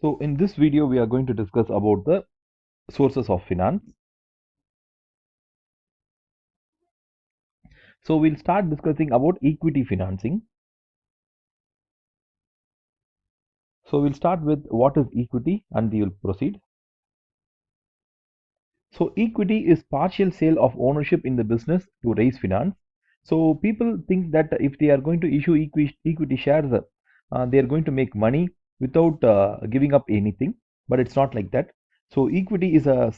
So in this video, we are going to discuss about the sources of finance. So we'll start discussing about equity financing. So we'll start with what is equity and we will proceed. So equity is partial sale of ownership in the business to raise finance. So people think that if they are going to issue equity shares, they are going to make money without giving up anything, but it's not like that. So equity is a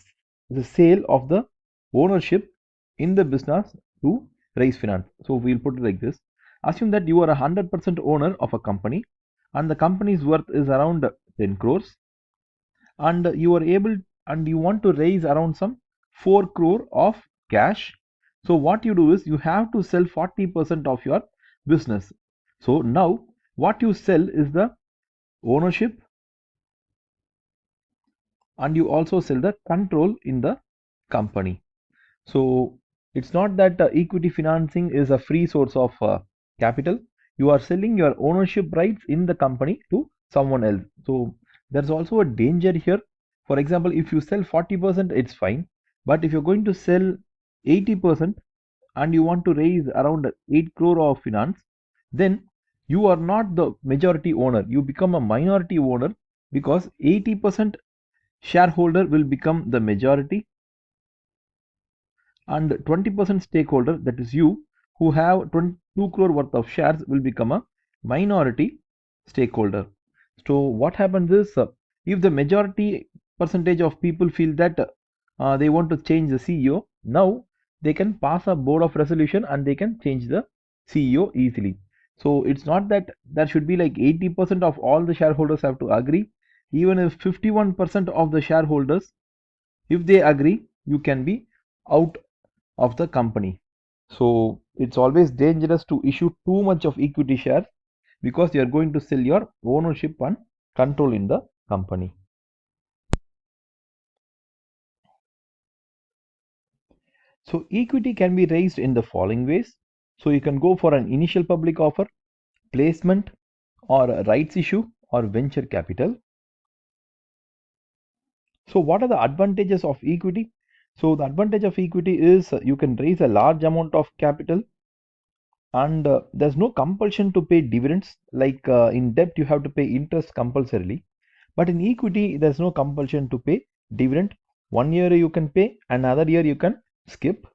sale of the ownership in the business to raise finance. So we'll put it like this. Assume that you are a 100% owner of a company and the company's worth is around 10 crores and you are able and you want to raise around some 4 crore of cash. So what you do is you have to sell 40% of your business. So now what you sell is the ownership and you also sell the control in the company. So it's not that equity financing is a free source of capital. You are selling your ownership rights in the company to someone else. So there's also a danger here. For example, if you sell 40%, it's fine. But if you're going to sell 80% and you want to raise around 8 crore of finance, then you are not the majority owner. You become a minority owner because 80% shareholder will become the majority and 20% stakeholder, that is you, who have 22 crore worth of shares, will become a minority stakeholder. So what happens is if the majority percentage of people feel that they want to change the CEO, now they can pass a board of resolution and they can change the CEO easily. So it's not that there should be like 80% of all the shareholders have to agree. Even if 51% of the shareholders, if they agree, you can be out of the company. So it's always dangerous to issue too much of equity shares because you are going to sell your ownership and control in the company. So equity can be raised in the following ways. So you can go for an initial public offer, placement, or a rights issue, or venture capital. So what are the advantages of equity? So the advantage of equity is you can raise a large amount of capital and there's no compulsion to pay dividends. Like in debt you have to pay interest compulsorily, but in equity there's no compulsion to pay dividend. One year you can pay, another year you can skip.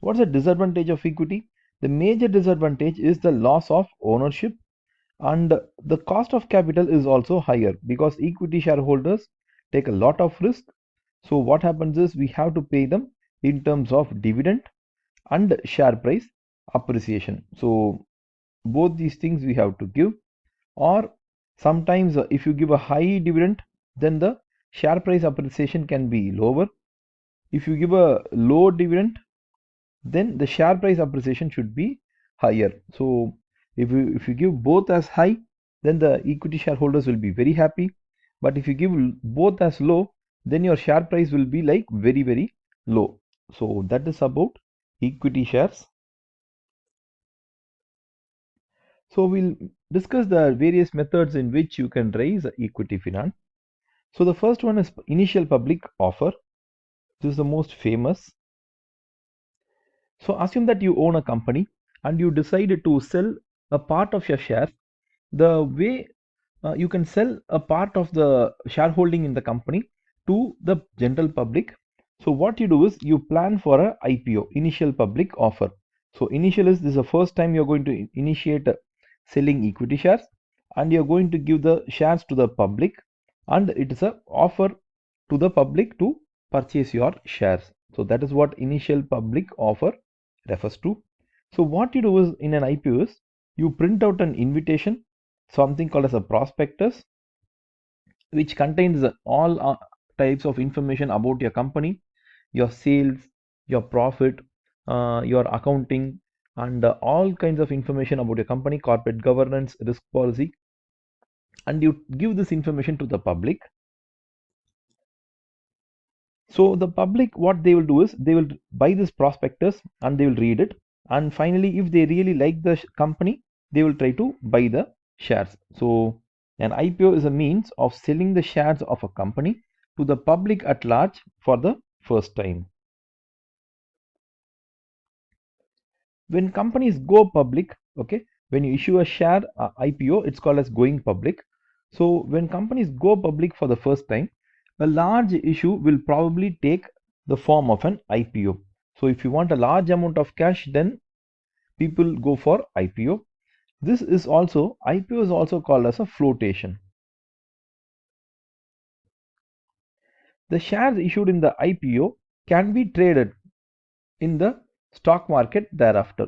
What's the disadvantage of equity? The major disadvantage is the loss of ownership, and the cost of capital is also higher because equity shareholders take a lot of risk. So what happens is we have to pay them in terms of dividend and share price appreciation. So both these things we have to give, or sometimes if you give a high dividend, then the share price appreciation can be lower. If you give a low dividend, then the share price appreciation should be higher. So if you give both as high, then the equity shareholders will be very happy, but if you give both as low, then your share price will be like very low. So that is about equity shares. So we'll discuss the various methods in which you can raise equity finance. So the first one is initial public offer. This is the most famous. So assume that you own a company and you decided to sell a part of your shares. The way you can sell a part of the shareholding in the company to the general public. So what you do is you plan for a IPO, initial public offer. So initial is this is the first time you're going to initiate selling equity shares, and you're going to give the shares to the public, and it is a offer to the public to purchase your shares. So that is what initial public offer refers to. So what you do is in an IPO is you print out an invitation, something called as a prospectus, which contains all types of information about your company, your sales, your profit, your accounting, and all kinds of information about your company, corporate governance, risk policy, and you give this information to the public. So the public, what they will do is they will buy this prospectus and they will read it, and finally if they really like the company, they will try to buy the shares. So An IPO is a means of selling the shares of a company to the public at large for the first time. When companies go public, okay, when you issue a share IPO, it's called as going public. So when companies go public for the first time, a large issue will probably take the form of an IPO. So if you want a large amount of cash, then people go for IPO. This is also, IPO is also called as a flotation. The shares issued in the IPO can be traded in the stock market thereafter.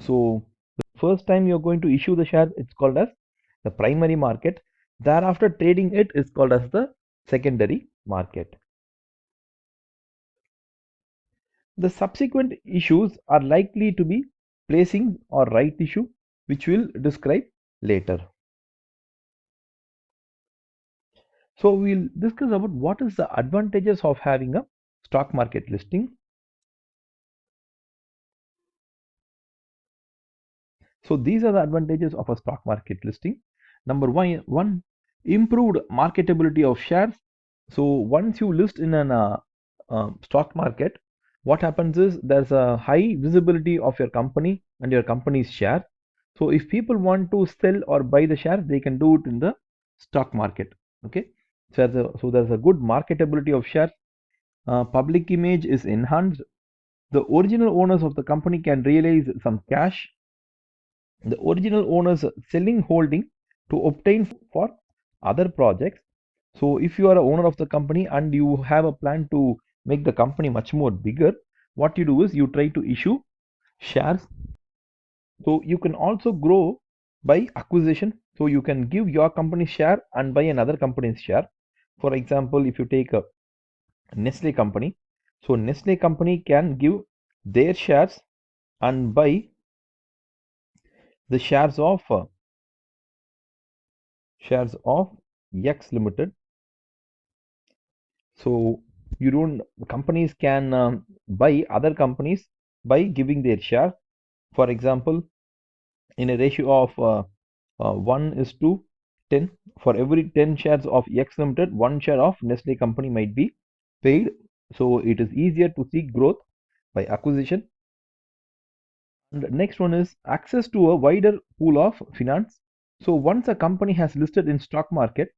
So the first time you're going to issue the share, it's called as the primary market. Thereafter, trading it is called as the secondary market. The subsequent issues are likely to be placing or right issue, which we'll describe later. So we'll discuss about what is the advantages of having a stock market listing. So these are the advantages of a stock market listing. Number one, improved marketability of shares. So once you list in an stock market, what happens is there's a high visibility of your company and your company's share. So if people want to sell or buy the shares, they can do it in the stock market. Okay, so there's a good marketability of shares. Public image is enhanced. The original owners of the company can realize some cash. The original owners selling holding to obtain for other projects. So if you are a owner of the company and you have a plan to make the company much more bigger, what you do is you try to issue shares. So you can also grow by acquisition. So you can give your company share and buy another company's share. For example, if you take a Nestle company, so Nestle company can give their shares and buy the shares of X Limited. So you don't companies can buy other companies by giving their share. For example, in a ratio of 1 is to 10, for every 10 shares of X Limited, one share of Nestle company might be paid. So it is easier to seek growth by acquisition. And the next one is access to a wider pool of finance. So once a company has listed in stock market,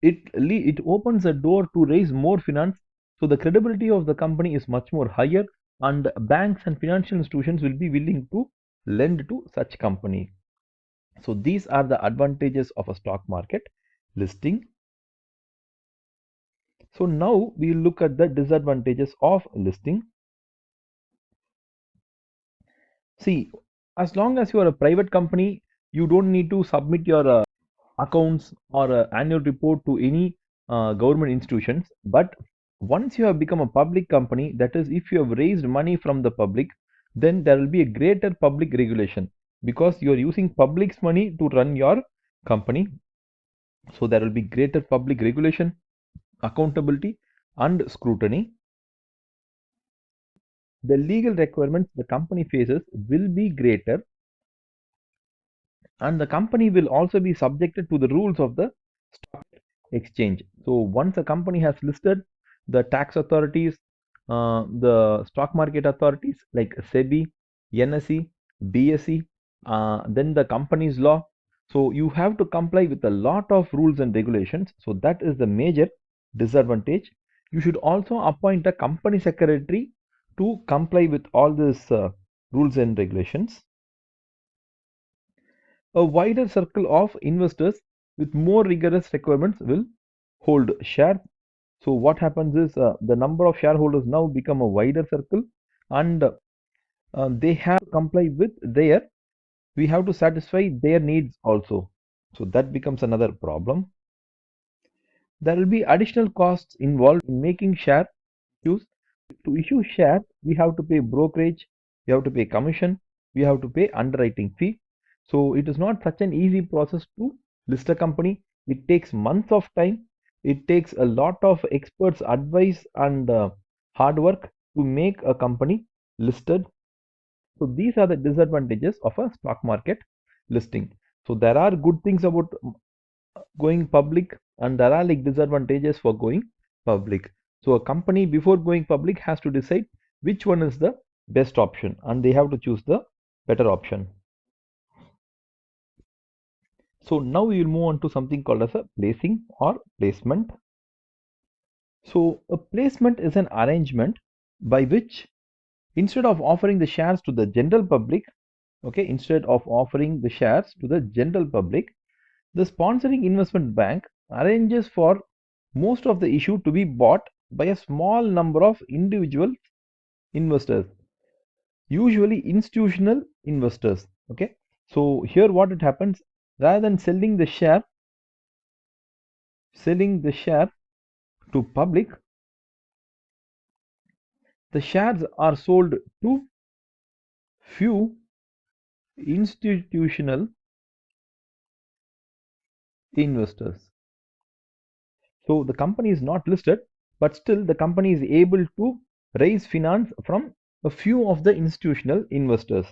it opens a door to raise more finance. So the credibility of the company is much more higher, and banks and financial institutions will be willing to lend to such company. So these are the advantages of a stock market listing. So now we look at the disadvantages of listing. See, as long as you are a private company, you don't need to submit your accounts or annual report to any government institutions. But once you have become a public company, that is, if you have raised money from the public, then there will be a greater public regulation because you are using public's money to run your company. So there will be greater public regulation, accountability, and scrutiny. The legal requirements the company faces will be greater, and the company will also be subjected to the rules of the stock exchange. So once a company has listed, the tax authorities, the stock market authorities like SEBI, NSE, BSE, then the company's law. So you have to comply with a lot of rules and regulations. So that is the major disadvantage. You should also appoint a company secretary to comply with all these rules and regulations. A wider circle of investors with more rigorous requirements will hold shares. So what happens is the number of shareholders now become a wider circle, and they have to comply with we have to satisfy their needs also. So that becomes another problem. There will be additional costs involved in making share issues. To issue shares, we have to pay brokerage, we have to pay commission, we have to pay underwriting fee. So it is not such an easy process to list a company. It takes months of time. It takes a lot of experts' advice and hard work to make a company listed. So these are the disadvantages of a stock market listing. So there are good things about going public, and there are like disadvantages for going public. So a company before going public has to decide which one is the best option, and they have to choose the better option. So now we will move on to something called as a placing or placement. So a placement is an arrangement by which instead of offering the shares to the general public, okay, instead of offering the shares to the general public, the sponsoring investment bank arranges for most of the issue to be bought by a small number of individual investors, usually institutional investors. Okay, so here what it happens, rather than selling the share to public, the shares are sold to few institutional investors. So the company is not listed, but still the company is able to raise finance from a few of the institutional investors.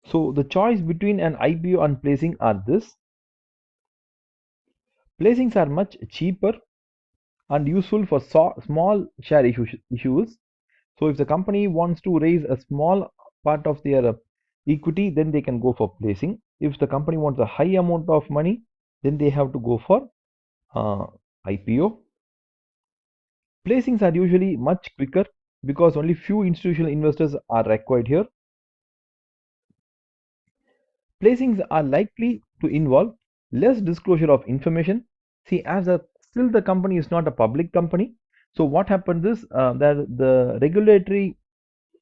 So the choice between an IPO and placing are this. Placings are much cheaper and useful for small share issues. So if the company wants to raise a small part of their equity, then they can go for placing. If the company wants a high amount of money, then they have to go for IPO. Placings are usually much quicker because only few institutional investors are required here. Placings are likely to involve less disclosure of information. See, as a still the company is not a public company, so what happens is that the regulatory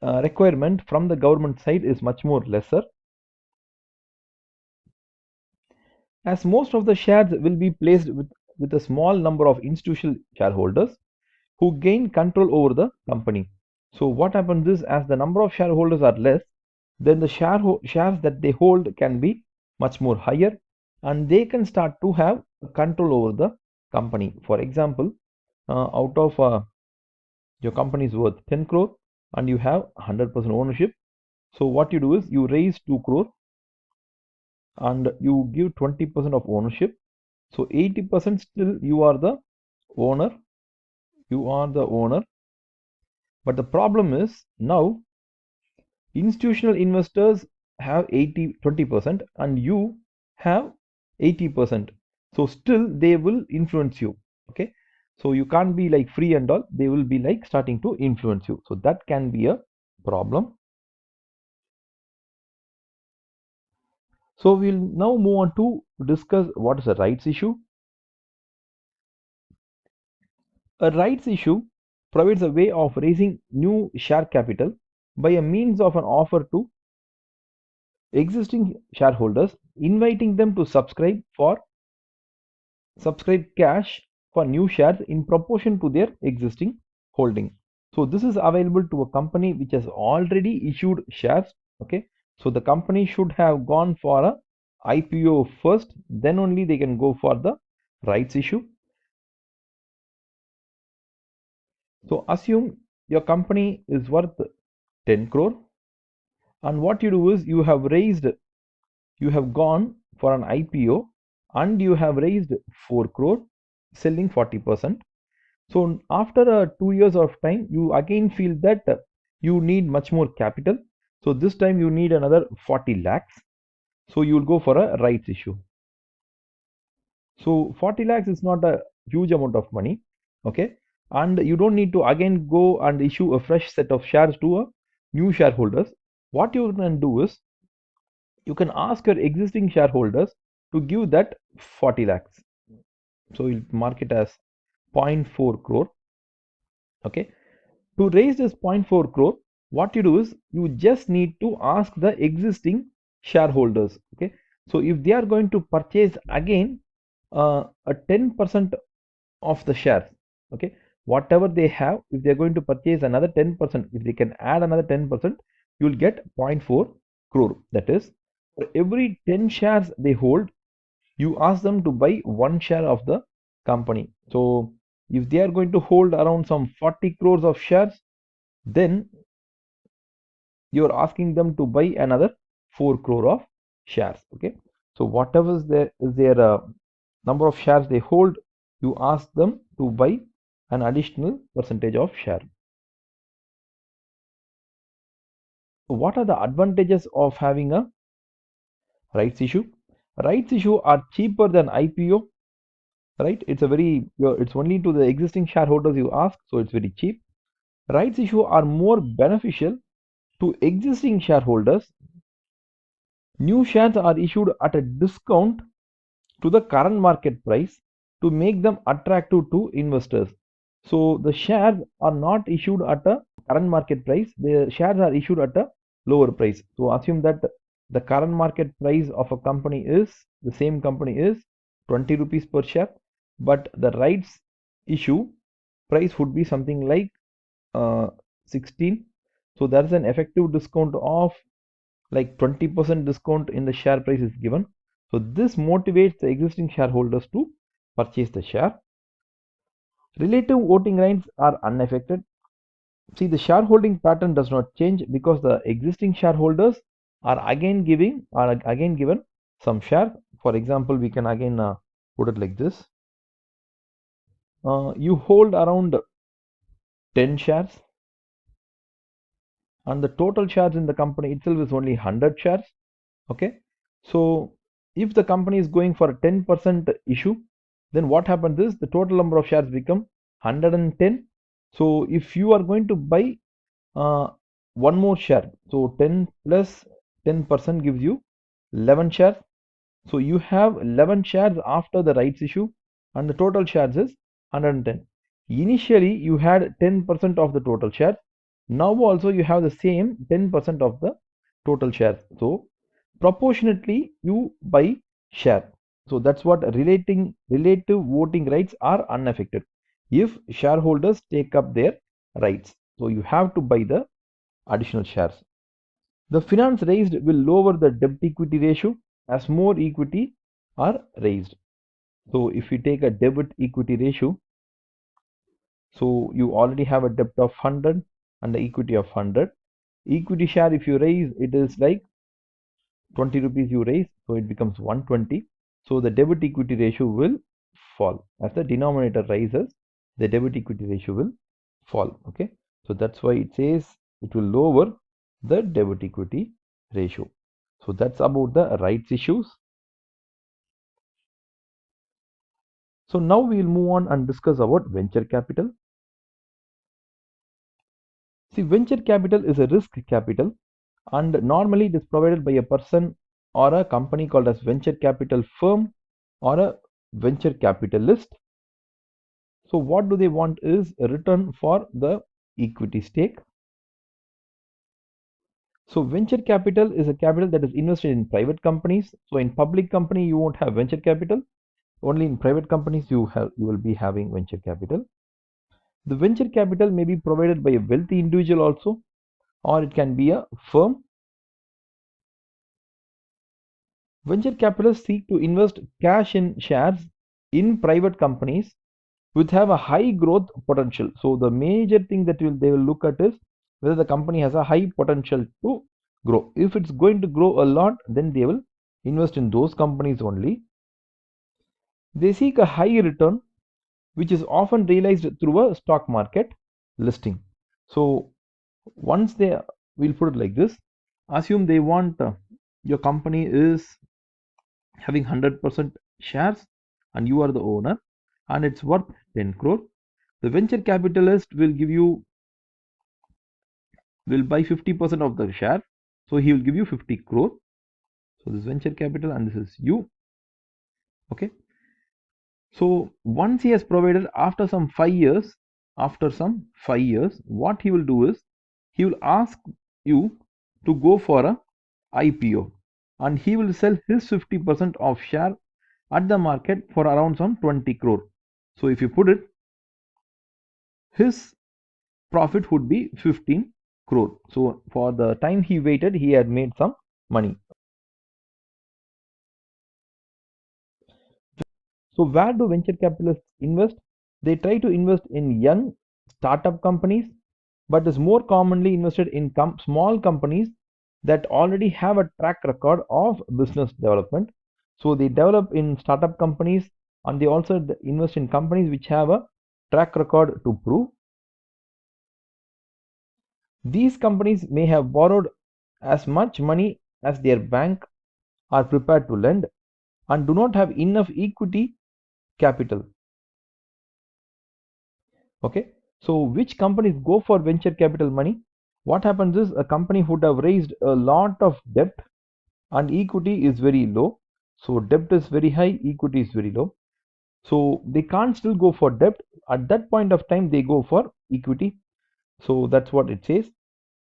requirement from the government side is much more lesser, as most of the shares will be placed with a small number of institutional shareholders who gain control over the company. So what happens is, as the number of shareholders are less, then the shares that they hold can be much more higher, and they can start to have control over the company. For example, out of your company is worth 10 crore and you have 100% ownership. So what you do is you raise 2 crore and you give 20% of ownership. So 80% still you are the owner. You are the owner. But the problem is now institutional investors have 20% and you have 80%. So still they will influence you. Okay. So you can't be like free and all. They will be like starting to influence you. So that can be a problem. So we'll now move on to discuss what is a rights issue. A rights issue provides a way of raising new share capital by a means of an offer to existing shareholders, inviting them to subscribe cash for new shares in proportion to their existing holding. So this is available to a company which has already issued shares. Okay, so the company should have gone for a IPO first, then only they can go for the rights issue. So assume your company is worth 10 crore, and what you do is you have gone for an IPO and you have raised 4 crore selling 40%. So after 2 years of time, you again feel that you need much more capital. So this time you need another 40 lakhs. So you will go for a rights issue. So 40 lakhs is not a huge amount of money. Okay. And you don't need to again go and issue a fresh set of shares to a new shareholders. What you can do is you can ask your existing shareholders to give that 40 lakhs. So you'll mark it as 0.4 crore. Okay. To raise this zero point 0.4 crore, what you do is you just need to ask the existing shareholders. Okay. So if they are going to purchase again a 10% of the shares, okay, whatever they have, if they are going to purchase another 10%, if they can add another 10%, you will get 0.4 crore. That is, for every 10 shares they hold, you ask them to buy one share of the company. So if they are going to hold around some 40 crores of shares, then you're asking them to buy another 4 crore of shares. Okay, so whatever is their number of shares they hold, you ask them to buy an additional percentage of share. So what are the advantages of having a rights issue? Rights issue are cheaper than IPO, right? It's a very it's only to the existing shareholders you ask, so it's very cheap. Rights issue are more beneficial to existing shareholders. New shares are issued at a discount to the current market price to make them attractive to investors. So the shares are not issued at a current market price, the shares are issued at a lower price. So assume that the current market price of a company is, the same company is 20 rupees per share, but the rights issue price would be something like 16. So there is an effective discount of like 20% discount in the share price is given. So this motivates the existing shareholders to purchase the share. Relative voting rights are unaffected. See, the shareholding pattern does not change because the existing shareholders are again given some share. For example, we can again put it like this. You hold around 10 shares and the total shares in the company itself is only 100 shares. Okay, so if the company is going for a 10% issue, then what happens is the total number of shares become 110. So if you are going to buy uh, one more share, so 10 plus 10% gives you 11 shares. So you have 11 shares after the rights issue and the total shares is 110. Initially you had 10% of the total shares. Now also you have the same 10% of the total shares. So proportionately you buy share. So that's what relative voting rights are unaffected if shareholders take up their rights. So you have to buy the additional shares. The finance raised will lower the debt equity ratio as more equity are raised. So if you take a debt equity ratio, so you already have a debt of 100 and the equity of 100. Equity share if you raise, it is like 20 rupees you raise, so it becomes 120. So the debt equity ratio will fall. As the denominator rises, the debt equity ratio will fall. Okay, so that's why it says it will lower the debt equity ratio. So that's about the rights issues. So now we will move on and discuss about venture capital. See, venture capital is a risk capital and normally it is provided by a person or a company called as venture capital firm or a venture capitalist. So what do they want is a return for the equity stake. So venture capital is a capital that is invested in private companies. So in public company you won't have venture capital. Only in private companies you will be having venture capital. The venture capital may be provided by a wealthy individual also, or it can be a firm. Venture capitalists seek to invest cash in shares in private companies which have a high growth potential. So the major thing that they will look at is whether the company has a high potential to grow. If it's going to grow a lot, then they will invest in those companies only. They seek a high return which is often realized through a stock market listing. So once they, we'll put it like this, assume they want your company is having 100% shares and you are the owner and it's worth 10 crore. The venture capitalist will give you, will buy 50% of the share, so he will give you 50 crore. So this venture capital and this is you. Okay, so once he has provided, after some 5 years, what he will do is he will ask you to go for a IPO and he will sell his 50% of share at the market for around some 20 crore. So if you put it, his profit would be 15 crore. So for the time he waited, he had made some money. So where do venture capitalists invest? They try to invest in young startup companies but is more commonly invested in small companies that already have a track record of business development. So they develop in startup companies, and they also invest in companies which have a track record to prove. These companies may have borrowed as much money as their bank are prepared to lend and do not have enough equity capital. Okay, so which companies go for venture capital money? What happens is a company would have raised a lot of debt and equity is very low. So debt is very high, equity is very low. So they can't still go for debt. At that point of time, they go for equity. So that's what it says.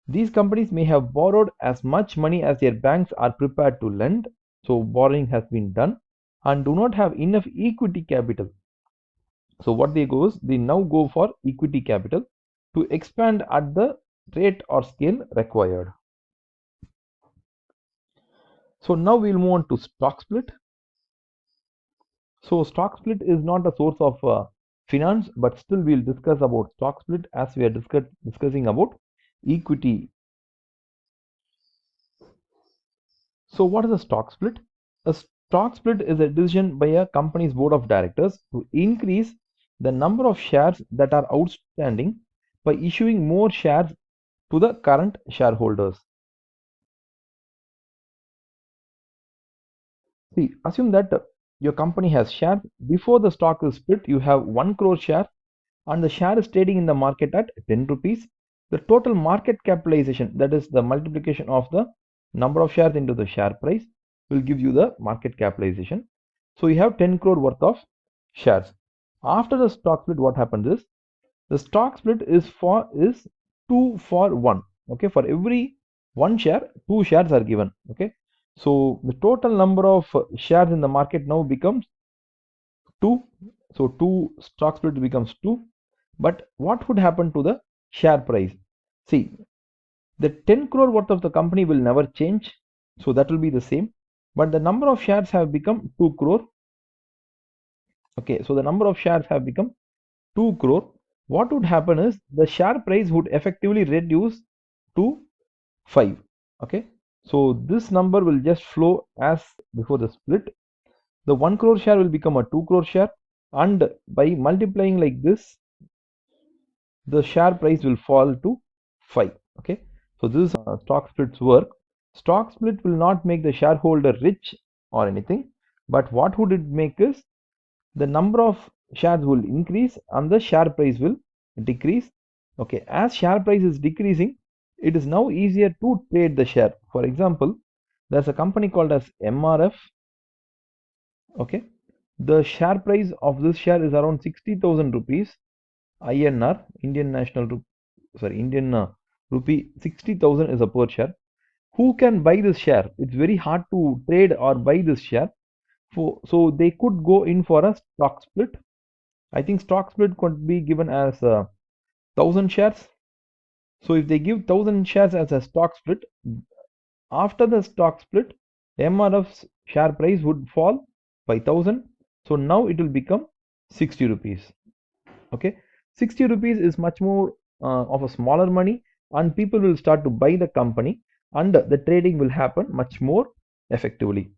These companies may have borrowed as much money as their banks are prepared to lend. So borrowing has been done and do not have enough equity capital. So what they go is they now go for equity capital to expand at the rate or scale required. So now we'll move on to stock split. So stock split is not a source of finance, but still we'll discuss about stock split as we are discussing about equity. So what is a stock split? A stock split is a decision by a company's board of directors to increase the number of shares that are outstanding by issuing more shares to the current shareholders. See, assume that your company has shares. Before the stock is split, you have 1 crore share and the share is trading in the market at 10 rupees. The total market capitalization, that is the multiplication of the number of shares into the share price, will give you the market capitalization. So you have 10 crore worth of shares. After the stock split, what happens is the stock split is 2 for 1. Okay, for every one share, 2 shares are given. Okay, so the total number of shares in the market now becomes 2. So 2 stock split becomes 2. But what would happen to the share price? See, the 10 crore worth of the company will never change. So that will be the same. But the number of shares have become 2 crore. Okay, so the number of shares have become 2 crore. What would happen is the share price would effectively reduce to 5. Okay, so this number will just flow as before the split. The 1 crore share will become a 2 crore share, and by multiplying like this, the share price will fall to 5. Okay, so this is stock splits work. Stock split will not make the shareholder rich or anything, but what would it make is the number of shares will increase and the share price will decrease. Okay, as share price is decreasing, it is now easier to trade the share. For example, there's a company called as MRF. Okay, the share price of this share is around 60,000 rupees INR, Indian National Indian rupee. 60,000 is a per share. Who can buy this share? It's very hard to trade or buy this share. So they could go in for a stock split. I think stock split could be given as 1,000 shares. So if they give 1,000 shares as a stock split, after the stock split, MRF's share price would fall by 1,000. So now it will become 60 rupees. Okay, 60 rupees is much more of a smaller money, and people will start to buy the company, and the trading will happen much more effectively.